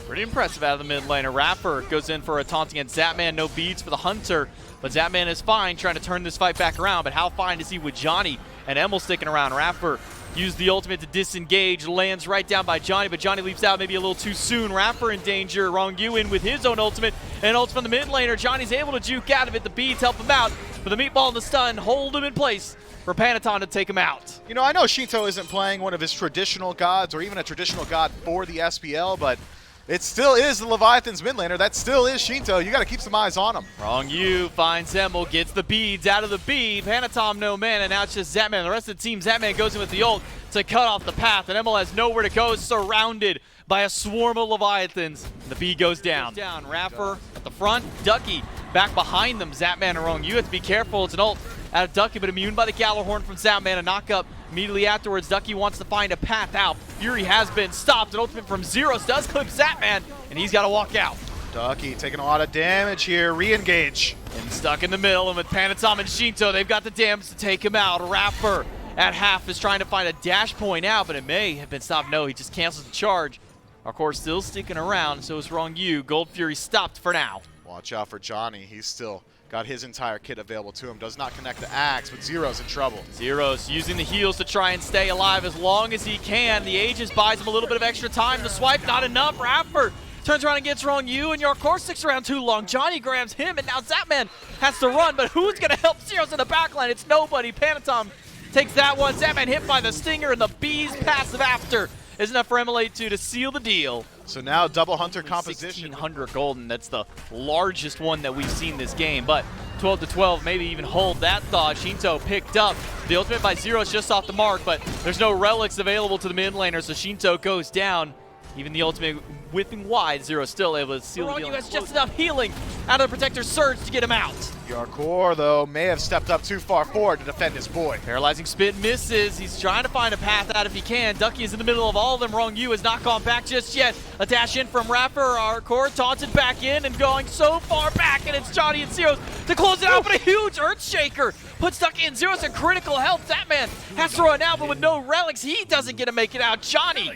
Pretty impressive out of the mid laner. Raffer goes in for a taunt against Zapman. No beads for the Hunter, but Zapman is fine, trying to turn this fight back around. But how fine is he with Johnny and Emil sticking around? Raffer used the ultimate to disengage, lands right down by Johnny, but Johnny leaps out maybe a little too soon. Raffer in danger. Wrong U in with his own ultimate, and ult from the mid laner. Johnny's able to juke out of it. The beads help him out, but the meatball and the stun hold him in place for Panatom to take him out. You know, I know Shinto isn't playing one of his traditional gods or even a traditional god for the SPL, but it still is the Leviathans mid laner. That still is Shinto. You got to keep some eyes on him. Wrong U finds Emil, gets the beads out of the bee. Panatom no man, and now it's just Zapman. The rest of the team, Zapman goes in with the ult to cut off the path, and Emil has nowhere to go, surrounded by a swarm of Leviathans. The bee goes down. Raffer at the front, Ducky back behind them. Zapman and Wrong U have to be careful. It's an ult out of Ducky, but immune by the Gjallarhorn from Zapman. A knockup immediately afterwards. Ducky wants to find a path out. Fury has been stopped. An ultimate from Zeros does clip Zapman, and he's got to walk out. Ducky taking a lot of damage here. Re-engage. And stuck in the middle, and with Panatom and Shinto, they've got the damage to take him out. Raffer at half is trying to find a dash point out, but it may have been stopped. No, he just cancels the charge. Our core still sticking around, so is Wrong U. Gold Fury stopped for now. Watch out for Johnny. He's still got his entire kit available to him. Does not connect the axe, but Zero's in trouble. Zero's using the heals to try and stay alive as long as he can. The Aegis buys him a little bit of extra time. The swipe, not enough. Raffer turns around and gets Wrong U, and Yarkor sticks around too long. Johnny grabs him, and now Zapman has to run, but who's going to help Zeros in the backline? It's nobody. Panatom takes that one. Zapman hit by the Stinger, and the Bees passive after is enough for MLA2 to seal the deal. So now double Hunter composition. 1,600 golden. That's the largest one that we've seen this game. But 12 to 12, maybe even hold that thought. Shinto picked up the ultimate by Zeros just off the mark, but there's no relics available to the mid laner, so Shinto goes down. Even the ultimate whipping wide, Zeros still able to seal the deal. Has just enough healing out of the Protector's Surge to get him out. Yarkor, though, may have stepped up too far forward to defend his boy. Paralyzing Spit misses. He's trying to find a path out if he can. Ducky is in the middle of all of them. Wrong U has not gone back just yet. A dash in from Raffer. Yarkor taunted back in and going so far back, and it's Johnny and Zeros to close it out, but a huge Earthshaker puts Ducky and Zeros in critical health. That man has to run out, but with no relics, he doesn't get to make it out. Johnny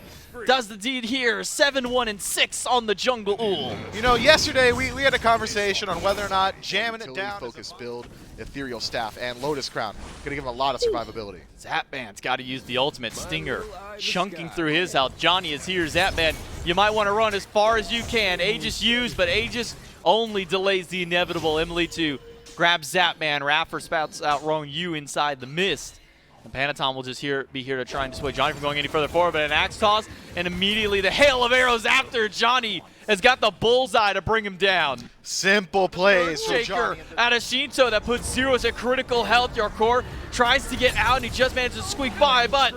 does the deed here. 7-1-6 on the Jungle Ool. You know, yesterday we had a conversation on whether or not jamming it down. Focus build, Ethereal Staff, and Lotus Crown. Gonna give him a lot of survivability. Zapman's got to use the ultimate. Stinger chunking through his health. Johnny is here. Zapman, you might want to run as far as you can. Aegis used, but Aegis only delays the inevitable. Emily 2 grabs Zapman. Raffer spouts out Wrong U inside the mist. And Panatom will just be here to try and dissuade Johnny from going any further forward, but an axe toss, and immediately the hail of arrows after Johnny has got the bullseye to bring him down. Simple plays from Shaker Johnny. out of Shinto that puts Zeros at critical health. Yarkor tries to get out and he just manages to squeak by, but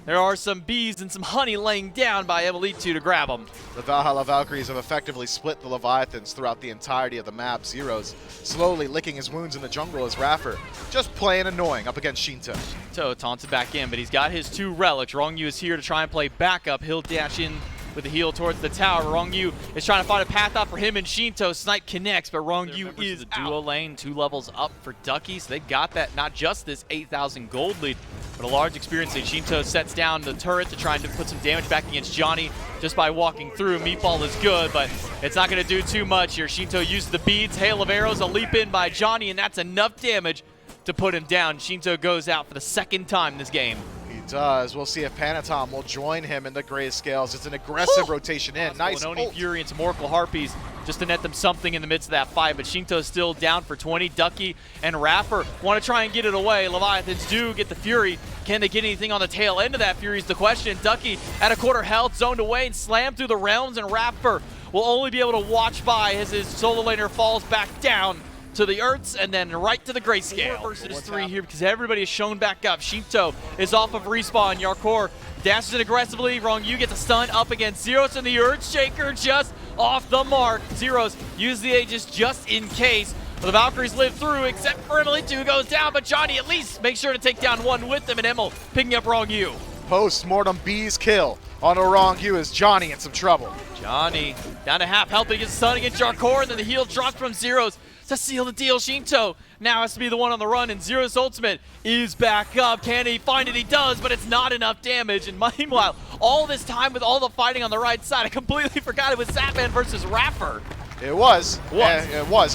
there are some bees and some honey laying down by Emily to grab him. The Valhalla Valkyries have effectively split the Leviathans throughout the entirety of the map. Zeros slowly licking his wounds in the jungle as Raffer just playing annoying up against Shinto. Shinto taunted back in, but he's got his 2 relics. Rongyu is here to try and play backup. He'll dash in with the heal towards the tower. Rongyu is trying to find a path out for him and Shinto. Snipe connects, but Rongyu is the duo lane, 2 levels up for Ducky, so they got that, not just this 8,000 gold lead, but a large experience lead. Shinto sets down the turret to try and put some damage back against Johnny just by walking through. Meatball is good, but it's not going to do too much here. Shinto uses the beads, hail of arrows, a leap in by Johnny, and that's enough damage to put him down. Shinto goes out for the 2nd time this game. He does. We'll see if Panatom will join him in the grayscales. It's an aggressive rotation in. Nice Oni ult. Fury and some Oracle Harpies just to net them something in the midst of that fight, but Shinto's still down for 20. Ducky and Raffer want to try and get it away. Leviathans do get the Fury. Can they get anything on the tail end of that Fury is the question. Ducky at a quarter health, zoned away and slammed through the realms, and Raffer will only be able to watch by as his solo laner falls back down to the Earths and then right to the grayscale. Versus 3 here because everybody is shown back up. Shinto is off of respawn. Yarkor dashes in aggressively. Rongyu gets a stun up against Zeros, and the Earthshaker just off the mark. Zeros use the Aegis just in case. But the Valkyries live through, except for Emily, 2 goes down, but Johnny at least makes sure to take down 1 with them, and Emil picking up Rongyu. Post-mortem bees kill on a Rongyu as Johnny in some trouble. Johnny down to half health, but he gets stunned against Yarkor, and then the heal drops from Zeros to seal the deal. Shinto now has to be the one on the run, and Zero's ultimate is back up. Can he find it? He does, but it's not enough damage. And meanwhile, all this time with all the fighting on the right side, I completely forgot it was Zapman versus Raffer. It was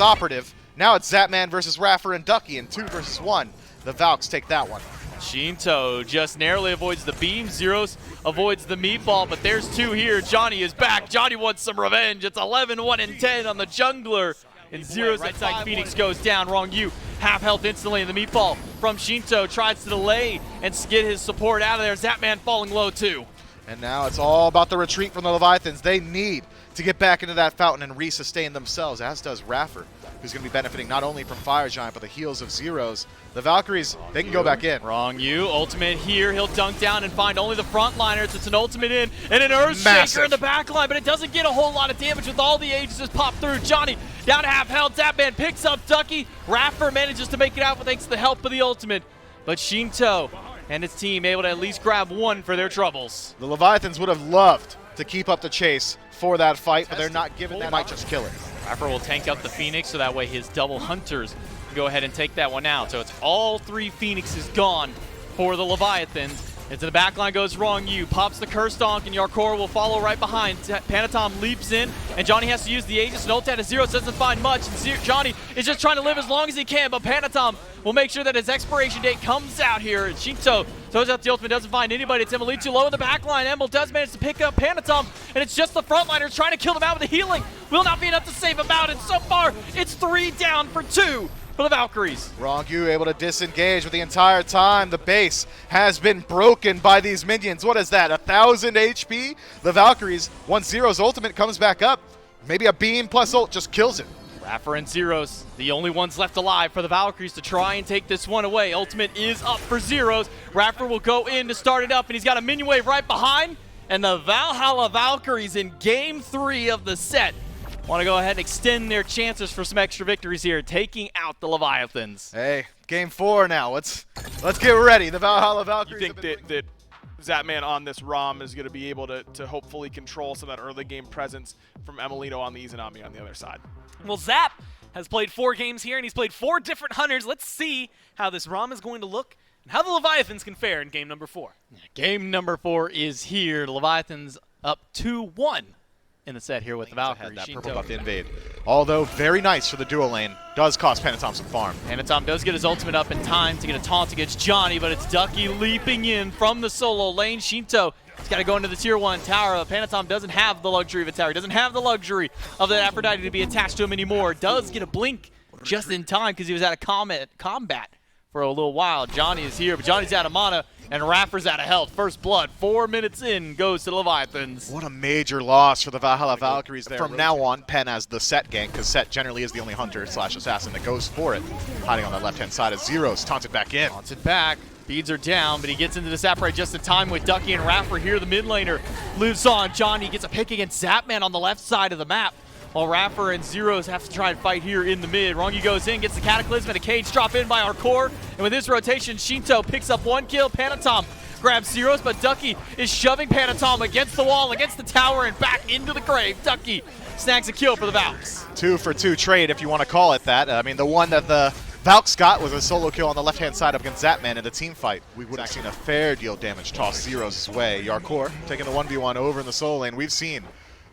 operative. Now it's Zapman versus Raffer and Ducky in 2 versus 1. The Valks take that one. Shinto just narrowly avoids the beam. Zeros avoids the meatball, but there's 2 here. Johnny is back. Johnny wants some revenge. It's 11, 1, and 10 on the jungler. And Zeros right side Phoenix goes down. Rongyu half health instantly, and the meatball from Shinto tries to delay and get his support out of there. Zapman falling low too. And now it's all about the retreat from the Leviathans. They need to get back into that fountain and resustain themselves, as does Raffer, who's going to be benefiting not only from Fire Giant, but the heals of Zeros. The Valkyries, they can go back in. Rongyu, ultimate here. He'll dunk down and find only the frontliners. It's an ultimate in and an Earthshaker in the back line, but it doesn't get a whole lot of damage with all the Aegis pop through. Johnny down to half health. Zapman picks up Ducky. Raffer manages to make it out thanks to the help of the ultimate. But Shinto and his team able to at least grab 1 for their troubles. The Leviathans would have loved to keep up the chase for that fight, but they're not giving that. They might just kill it. Raffer will tank up the Phoenix so that way his double hunters can go ahead and take that one out. So it's all 3 Phoenixes gone for the Leviathans. Into the back line goes Rongyu, pops the Curse Donk, and Yarkor will follow right behind. Panatom leaps in, and Johnny has to use the Aegis, and ult at 0 doesn't find much. And Johnny is just trying to live as long as he can, but Panatom will make sure that his expiration date comes out here. And Shinto throws out the ultimate, doesn't find anybody. It's Emily too low in the back line. Emil does manage to pick up Panatom, and it's just the frontliners trying to kill them out with the healing. Will not be enough to save him out, and so far, it's 3 down for 2. For the Valkyries. Rongyu able to disengage with the entire time. The base has been broken by these minions. What is that, 1,000 HP? The Valkyries, once Zero's ultimate comes back up, maybe a beam plus ult just kills it. Raffer and Zeros, the only ones left alive for the Valkyries to try and take this one away. Ultimate is up for Zeros. Raffer will go in to start it up, and he's got a minion wave right behind. And the Valhalla Valkyries in Game 3 of the set want to go ahead and extend their chances for some extra victories here, taking out the Leviathans. Hey, Game 4 now. Let's get ready. The Valhalla Valkyries. You think that Zapman on this ROM is going to be able to hopefully control some of that early game presence from Emilino on the Izanami on the other side? Well, Zap has played 4 games here, and he's played 4 different hunters. Let's see how this ROM is going to look and how the Leviathans can fare in game number 4. Game number 4 is here. The Leviathans up 2-1 in the set here with the Valkyries. That purple buff to invade. Although very nice for the duo lane, does cost Panatom some farm. Panatom does get his ultimate up in time to get a taunt against Johnny, but it's Ducky leaping in from the solo lane. Shinto has got to go into the tier 1 tower. Panatom doesn't have the luxury of a tower. He doesn't have the luxury of that Aphrodite to be attached to him anymore. Does get a blink just in time because he was out of combat for a little while. Johnny is here, but Johnny's out of mana, and Raffer's out of health. First blood, 4 minutes in, goes to the Leviathans. What a major loss for the Valhalla Valkyries there. From now on, Penn has the Set gank, because Set generally is the only hunter / assassin that goes for it. Hiding on that left-hand side as Zeros taunted back in. Taunted back. Beads are down, but he gets into the Saprite just in time with Ducky and Raffer here. The mid laner lives on. Johnny gets a pick against Zapman on the left side of the map, while Raffer and Zeros have to try and fight here in the mid. Rongi goes in, gets the Cataclysm, and a cage drop in by our core. And with this rotation, Shinto picks up 1 kill. Panatom grabs Zeros, but Ducky is shoving Panatom against the wall, against the tower, and back into the grave. Ducky snags a kill for the Valks. 2 for 2 trade, if you want to call it that. I mean, the one that the Valks got was a solo kill on the left-hand side up against Zapman in the team fight. We would have seen a fair deal damage toss Zeros' way. Yarkor taking the 1v1 over in the solo lane. We've seen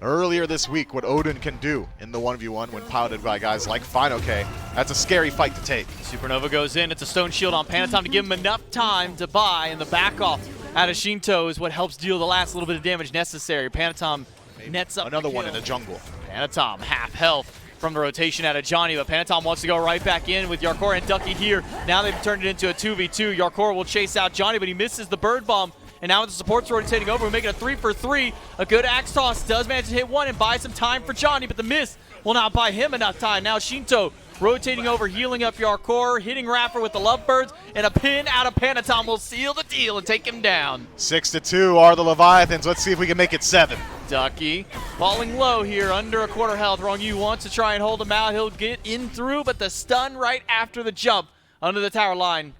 earlier this week what Odin can do in the 1v1 when piloted by guys like FinoK. That's a scary fight to take. Supernova goes in. It's a stone shield on Panatom to give him enough time to buy, and the back off out of Shinto is what helps deal the last little bit of damage necessary. Panatom nets up another one in the jungle. Panatom half health from the rotation out of Johnny, but Panatom wants to go right back in with Yarkor and Ducky here. Now they've turned it into a 2v2. Yarkor will chase out Johnny, but he misses the bird bomb. And now with the supports rotating over, we make it a 3 for 3. A good axe toss does manage to hit one and buy some time for Johnny, but the miss will not buy him enough time. Now Shinto rotating over, healing up Yarkor, hitting Raffer with the Lovebirds, and a pin out of Panatom will seal the deal and take him down. 6-2 are the Leviathans. Let's see if we can make it 7. Ducky falling low here, under a quarter health. Rongi wants to try and hold him out. He'll get in through, but the stun right after the jump under the tower line.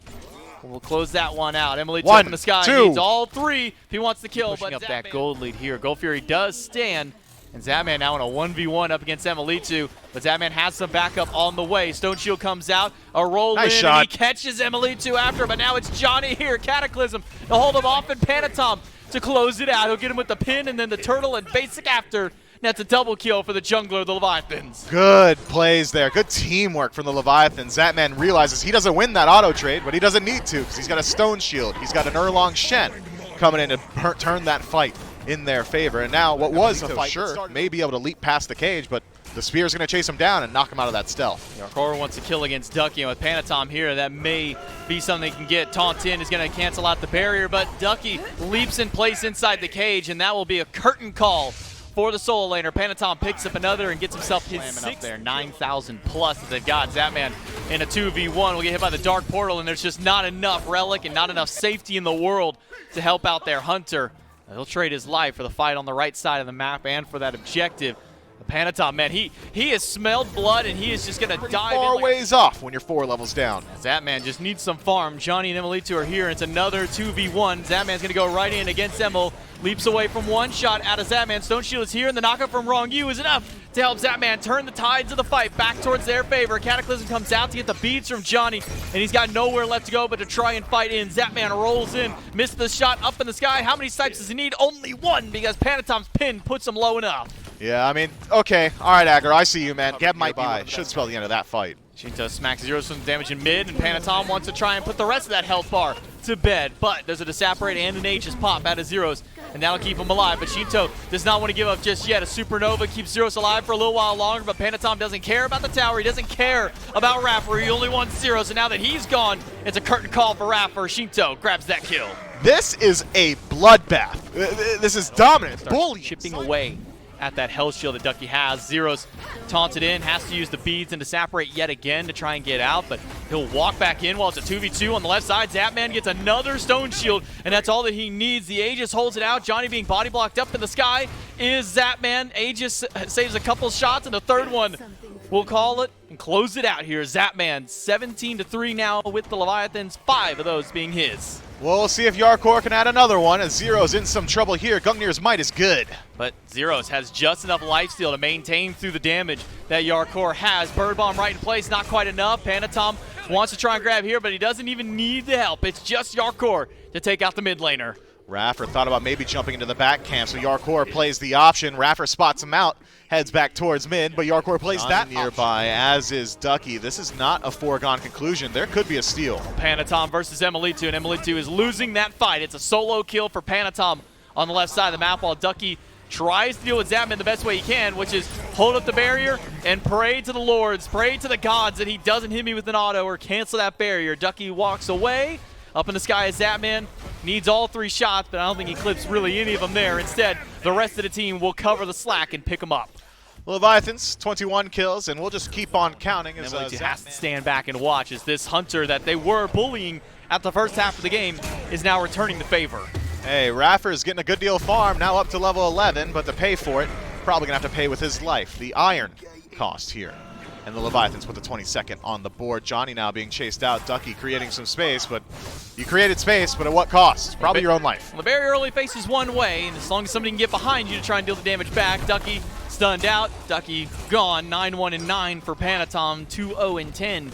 We'll close that one out. Emily up in the sky. 2. Needs all 3 if he wants to kill. Pushing but up that gold lead here. Gold Fury does stand. And Zapman now in a 1v1 up against Emilitu. But Zapman has some backup on the way. Stone Shield comes out. A roll nice in. Shot. And he catches Emilitu after. But now it's Johnny here. Cataclysm to hold him off, and Panatom to close it out. He'll get him with the pin and then the turtle and basic after. That's a double kill for the jungler, the Leviathans. Good plays there. Good teamwork from the Leviathans. Zapman realizes he doesn't win that auto trade, but he doesn't need to because he's got a Stone Shield. He's got an Erlong Shen coming in to turn that fight in their favor. And now what was a fight may be able to leap past the cage, but the Spear's going to chase him down and knock him out of that stealth. Yarkor wants to kill against Ducky, and with Panatom here, that may be something they can get. Taunt in is going to cancel out the barrier, but Ducky leaps in place inside the cage, and that will be a curtain call for the solo laner. Panatom picks up another and gets himself his 6th. Up there, 9,000 plus that they've got. Zapman in a 2v1 will get hit by the Dark Portal, and there's just not enough Relic and not enough safety in the world to help out their hunter. He'll trade his life for the fight on the right side of the map and for that objective. Panatom, man, he has smelled blood, and he is just going to dive far in ways off when you're 4 levels down. Zapman just needs some farm. Johnny and Emilitu are here, and it's another 2v1. Zapman's going to go right in against Emil. Leaps away from one shot out of Zapman. Stone Shield is here, and the knockup from Wrong You is enough to help Zapman turn the tides of the fight back towards their favor. Cataclysm comes out to get the beads from Johnny, and he's got nowhere left to go but to try and fight in. Zapman rolls in, missed the shot up in the sky. How many snipes does he need? Only 1, because Panatom's pin puts him low enough. Yeah, I mean, okay. All right, Agar, I see you, man. Geb might buy. Should spell the end of that fight. Shinto smacks Zeros some damage in mid, and Panatom wants to try and put the rest of that health bar to bed. But there's a Disapparate and an Aegis pop out of Zeros, and that'll keep him alive. But Shinto does not want to give up just yet. A Supernova keeps Zeros alive for a little while longer, but Panatom doesn't care about the tower. He doesn't care about Raffer. He only wants Zeros, and now that he's gone, it's a curtain call for Raffer. Shinto grabs that kill. This is a bloodbath. This is dominant. Bully. Chipping away at that health shield that Ducky has. Zeros taunted in, has to use the beads and Disapparate yet again to try and get out, but he'll walk back in while it's a 2v2 on the left side. Zapman gets another stone shield, and that's all that he needs. The Aegis holds it out. Johnny being body blocked up in the sky is Zapman. Aegis saves a couple shots, and the third one we'll call it and close it out here. Zapman 17-3 now with the Leviathans, 5 of those being his. We'll see if Yarkor can add another one, as Zero's in some trouble here. Gungnir's Might is good. But Zeros has just enough lifesteal to maintain through the damage that Yarkor has. Bird Bomb right in place, not quite enough. Panatom wants to try and grab here, but he doesn't even need the help. It's just Yarkor to take out the mid laner. Raffer thought about maybe jumping into the back camp, so Yarkor plays the option. Raffer spots him out, heads back towards mid, but Yarkor plays that nearby, as is Ducky. This is not a foregone conclusion. There could be a steal. Panatom versus Emilitu, and Emilitu is losing that fight. It's a solo kill for Panatom on the left side of the map, while Ducky tries to deal with Zapman the best way he can, which is hold up the barrier and pray to the lords, pray to the gods that he doesn't hit me with an auto or cancel that barrier. Ducky walks away. Up in the sky is Zapman. Needs all 3 shots, but I don't think he clips really any of them there. Instead, the rest of the team will cover the slack and pick him up. Leviathans, 21 kills, and we'll just keep on counting. As Emily has to stand back and watch as this hunter that they were bullying at the first half of the game is now returning the favor. Hey, Raffer is getting a good deal of farm, now up to level 11, but to pay for it, probably going to have to pay with his life. The iron cost here. And the Leviathans with the 22nd on the board. Johnny now being chased out. Ducky creating some space, but you created space, but at what cost? Probably your own life. Well, the barrier only faces one way, and as long as somebody can get behind you to try and deal the damage back, Ducky stunned out. Ducky gone. 9-1-9 for Panatom. 2-0-10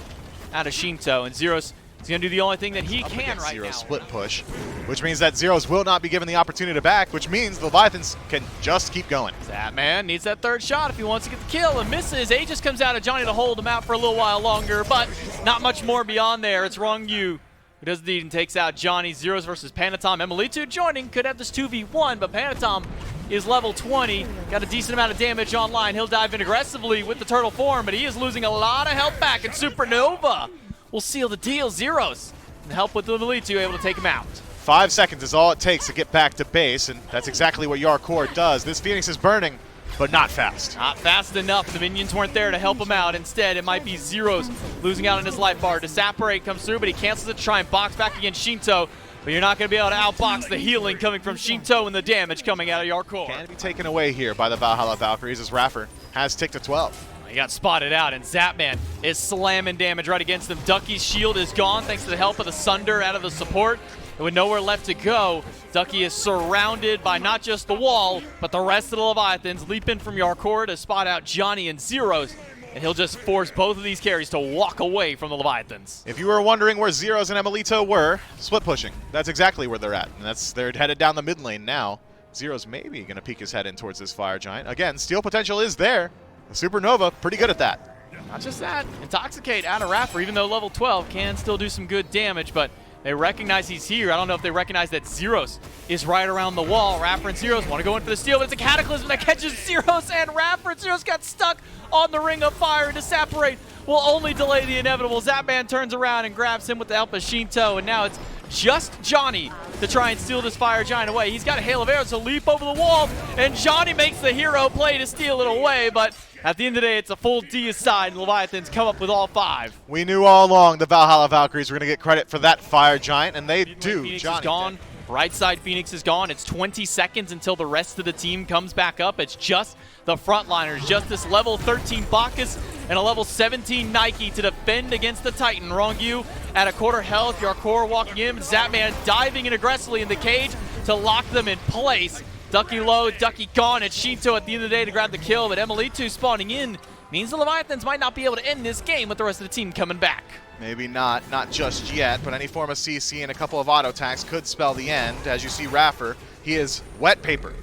out of Shinto. And Zeros is going to do the only thing that he can right Zero's now. split push, which means that Zeros will not be given the opportunity to back, which means the Leviathans can just keep going. Zapman needs that 3rd shot if he wants to get the kill and misses. Aegis comes out of Johnny to hold him out for a little while longer, but not much more beyond there. It's Rong Yu who does the deed and takes out Johnny. Zeros versus Panatom. Emilitu joining, could have this 2v1, but Panatom is level 20. Got a decent amount of damage online. He'll dive in aggressively with the turtle form, but he is losing a lot of health back, and Supernova will seal the deal. Zeros and help with Emilitu, able to take him out. 5 seconds is all it takes to get back to base, and that's exactly what Yarkor does. This Phoenix is burning, but not fast. Not fast enough. The minions weren't there to help him out. Instead, it might be Zeros losing out on his life bar. Disapparate comes through, but he cancels it to try and box back against Shinto. But you're not going to be able to outbox the healing coming from Shinto and the damage coming out of Yarkor. Can be taken away here by the Valhalla Valkyries as Raffer has ticked to 12. He got spotted out, and Zapman is slamming damage right against him. Ducky's shield is gone thanks to the help of the Sunder out of the support. And with nowhere left to go, Ducky is surrounded by not just the wall, but the rest of the Leviathans. Leap in from Yarkor to spot out Johnny and Zeros, and he'll just force both of these carries to walk away from the Leviathans. If you were wondering where Zeros and Emilito were, split pushing. That's exactly where they're at. And they're headed down the mid lane now. Zeros maybe going to peek his head in towards this Fire Giant. Again, steal potential is there. The Supernova, pretty good at that. Not just that, Intoxicate out of Raffer, even though level 12 can still do some good damage, but they recognize he's here. I don't know if they recognize that Zeros is right around the wall. Raffer and Zeros want to go in for the steal, but it's a Cataclysm that catches Zeros and Raffer. Zeros got stuck on the Ring of Fire, and Disapparate will only delay the inevitable. Zapman turns around and grabs him with the help of Shinto, and now it's just Johnny to try and steal this Fire Giant away. He's got a hail of arrows to leap over the wall, and Johnny makes the hero play to steal it away, but at the end of the day, it's a full deicide, and Leviathans come up with all 5. We knew all along the Valhalla Valkyries were going to get credit for that Fire Giant, and they do. Phoenix Johnny is gone. Right side Phoenix is gone. It's 20 seconds until the rest of the team comes back up. It's just the frontliners, just this level 13 Bacchus and a level 17 Nike to defend against the Titan. Rongyu at a quarter health. Yarkor walking in. Zapman diving in aggressively in the cage to lock them in place. Ducky low, Ducky gone. It's Shinto at the end of the day to grab the kill, but Emilitu spawning in means the Leviathans might not be able to end this game with the rest of the team coming back. Maybe not just yet, but any form of CC and a couple of auto attacks could spell the end. As you see Raffer, he is wet paper.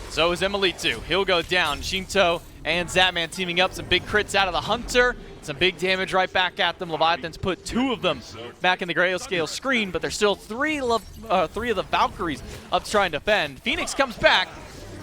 So is Emilitu. He'll go down. Shinto and Zapman teaming up. Some big crits out of the Hunter. Some big damage right back at them. Leviathans put 2 of them back in the grayscale screen, but there's still 3 of the Valkyries up to try and defend. Phoenix comes back,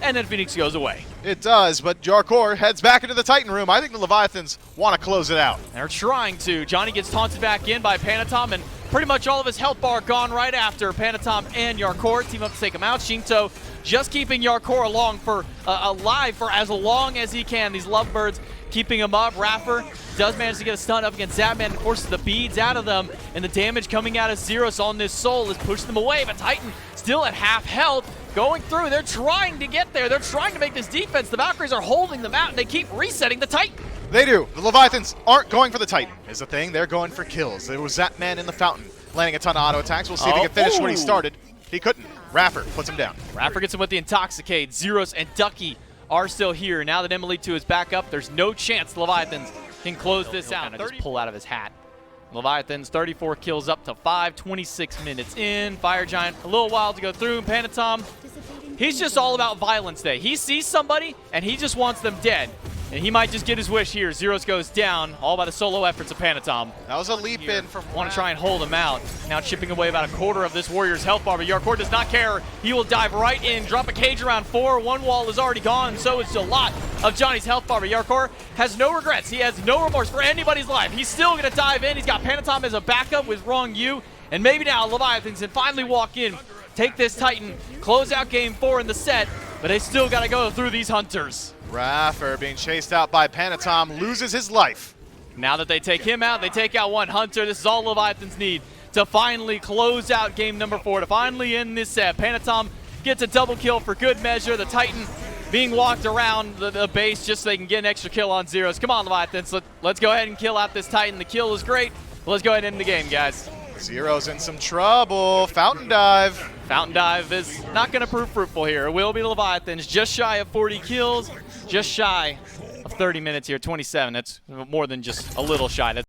and then Phoenix goes away. It does, but Yarkor heads back into the Titan room. I think the Leviathans want to close it out. They're trying to. Johnny gets taunted back in by Panatom, and pretty much all of his health bar gone right after. Panatom and Yarkor team up to take him out. Shinto just keeping Yarkor alive for as long as he can. These lovebirds keeping him up. Raffer does manage to get a stun up against Zapman and forces the beads out of them, and the damage coming out of Zeros on this soul has pushed them away, but Titan still at half health. Going through, they're trying to get there. They're trying to make this defense. The Valkyries are holding them out, and they keep resetting the Titan. They do. The Leviathans aren't going for the Titan, is the thing. They're going for kills. There was Zapman in the fountain, landing a ton of auto attacks. We'll see if he can finish what he started. He couldn't. Raffer puts him down. Raffer gets him with the Intoxicate. Zeros and Ducky are still here. Now that Emilitu is back up, there's no chance the Leviathans can close this out. Just pull out of his hat. Leviathans 34 kills up to 5, 26 minutes in. Fire Giant, a little while to go through. Panatom, he's just all about violence today. He sees somebody, and he just wants them dead. And he might just get his wish here. Zeros goes down, all by the solo efforts of Panatom. That was a leap in from Want to try and hold him out. Now chipping away about a quarter of this Warrior's health bar, but Yarkor does not care. He will dive right in, drop a cage around 4. One wall is already gone, so it's a lot of Johnny's health bar, but Yarkor has no regrets. He has no remorse for anybody's life. He's still going to dive in. He's got Panatom as a backup with Wrong U, and maybe now Leviathans can finally walk in, take this Titan, close out game 4 in the set, but they still got to go through these Hunters. Raffer being chased out by Panatom, loses his life. Now that they take him out, they take out one Hunter. This is all Leviathans need to finally close out game number 4, to finally end this set. Panatom gets a double kill for good measure. The Titan being walked around the base just so they can get an extra kill on Zeros. Come on, Leviathans. Let's go ahead and kill out this Titan. The kill is great. But let's go ahead and end the game, guys. Zero's in some trouble. Fountain dive. Fountain dive is not going to prove fruitful here. It will be Leviathans, just shy of 40 kills, just shy of 30 minutes here, 27. That's more than just a little shy. That's